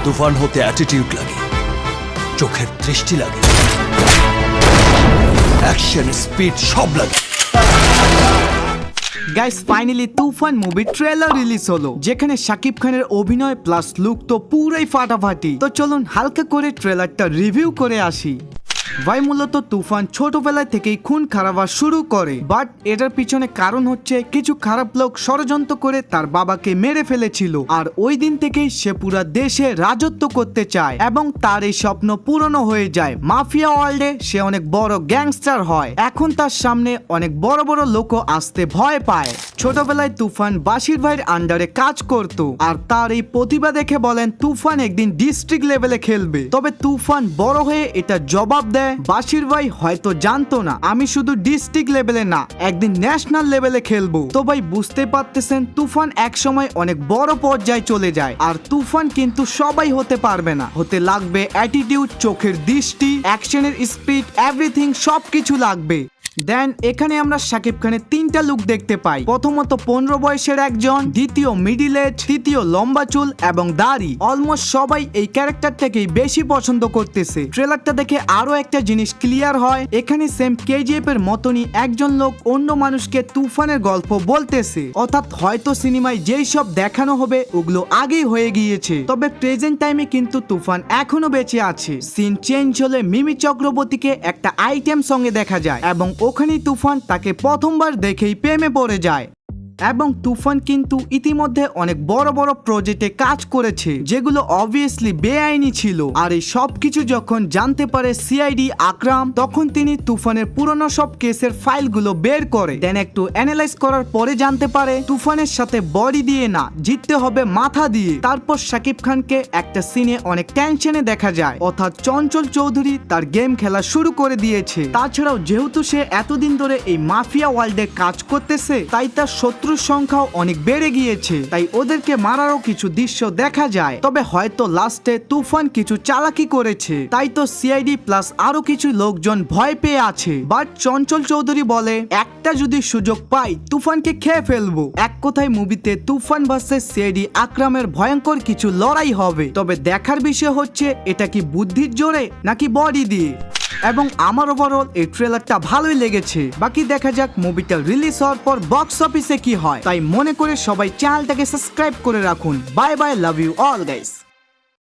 তুফান হতে অ্যাটিটিউড লাগে, চোখের দৃষ্টি লাগে, অ্যাকশন স্পিড সব লাগে। গাইস ফাইনালি তুফান মুভি ট্রেলার রিলিজ হলো, যেখানে শাকিব খানের অভিনয় প্লাস লুক তো পুরাই ফাটাফাটি। তো চলুন হালকা করে ট্রেলারটা রিভিউ করে আসি। ভাই মূলত তুফান ছোটবেলা থেকেই খুন খারাপ শুরু করে, বাট এটার পিছনে কারণ হচ্ছে কিছু খারাপ লোক ষড়যন্ত্র করে তার বাবাকে মেরে ফেলেছিল, আর ওই দিন থেকেই সে পুরা দেশে রাজত্ব করতে চায় এবং তার এই স্বপ্ন পূরণও হয়ে যায়। মাফিয়া ওয়ার্ল্ডে সে অনেক বড় গ্যাংস্টার হয়। এখন তার সামনে অনেক বড় বড় লোকও আসতে ভয় পায়। ছোটবেলায় তুফান বাশির ভাইয়ের আন্ডারে কাজ করত, আর তার এই প্রতিভা দেখে বলেন তুফান একদিন ডিস্ট্রিক্ট লেভেলে খেলবে। তবে তুফান বড় হয়ে এটা জবাব দেয়, বাশির ভাই হয়তো জানতো না আমি শুধু ডিস্ট্রিক্ট লেভেলে না, একদিন ন্যাশনাল লেভেলে খেলবো। তো ভাই বুঝতে পারতেছেন তুফান এক সময় অনেক বড় পর্যায়ে চলে যায়, আর তুফান কিন্তু সবাই হতে পারবে না, হতে লাগবে অ্যাটিটিউড, চোখের দৃষ্টি, অ্যাকশনের স্পিড, এভরিথিং সবকিছু লাগবে। দেন এখানে আমরা শাকিব খানের তিনটা লুক দেখতে পাই। প্রথমত 15 বয়সের একজন, দ্বিতীয় মিডিল এজ, তৃতীয় লম্বা চুল এবং দাড়ি। অলমোস্ট সবাই এই ক্যারেক্টারটাকেই বেশি পছন্দ করতেছে। ট্রেলারটা দেখে আরো একটা জিনিস ক্লিয়ার হয়, এখানে সেম কেজিএফ এর মতনই একজন লোক অন্য মানুষকে তুফানের গল্প বলতেছে, অর্থাৎ হয়তো সিনেমায় যেই সব দেখানো হবে ওগুলো আগেই হয়ে গিয়েছে। তবে প্রেজেন্ট টাইমে কিন্তু তুফান এখনো বেঁচে আছে। সিন চেঞ্জ হলে মিমি চক্রবর্তীকে একটা আইটেম সঙ্গে দেখা যায় এবং ওখানেই তুফান তাকে প্রথমবার দেখেই প্রেমে পড়ে যায়। এবং তুফান কিন্তু ইতিমধ্যে অনেক বড় বড় প্রজেক্টে কাজ করেছে, যেগুলো অবভিয়াসলি বেআইনি ছিল। আর এই সব কিছু যখন জানতে পারে সিআইডি আকরাম, তখন তিনি তুফানের পুরনো সব কেসের ফাইলগুলো বের করে দেন। একটু অ্যানালাইজ করার পরে জানতে পারে তুফানের সাথে বডি দিয়ে না, জিততে হবে মাথা দিয়ে। তারপর শাকিব খানকে একটা সিনে অনেক টেনশনে দেখা যায়, অর্থাৎ চঞ্চল চৌধুরী তার গেম খেলা শুরু করে দিয়েছে। তাছাড়াও যেহেতু সে এতদিন ধরে এই মাফিয়া ওয়ার্ল্ডে কাজ করতেছে, তাই তার শত্রুর সংখ্যাও অনেক বেড়ে গিয়েছে, তাই ওদেরকে মারারও কিছু দৃশ্য দেখা যায়। তবে হয়তো লাস্টে তুফান কিছু চালাকি করেছে, তাই তো সিআইডি প্লাস আরো কিছু লোকজন ভয় পেয়ে আছে। বাট চঞ্চল চৌধুরী বলে একটা যদি সুযোগ পাই তুফানকে খেয়ে ফেলবো। এক কথায় মুভিতে তুফান ভার্সেস সিআইডি আকরামের ভয়ঙ্কর কিছু লড়াই হবে। তবে দেখার বিষয় হচ্ছে এটা কি বুদ্ধির জোরে নাকি বডি দিয়ে। এবং আমার ওভারঅল এই ট্রেলারটা ভালোই লেগেছে। বাকি দেখা যাক মুভিটা রিলিজ হওয়ার পর বক্স অফিসে কি হয়। তাই মনে করে সবাই চ্যানেলটাকে সাবস্ক্রাইব করে রাখুন। Bye bye, love you all guys.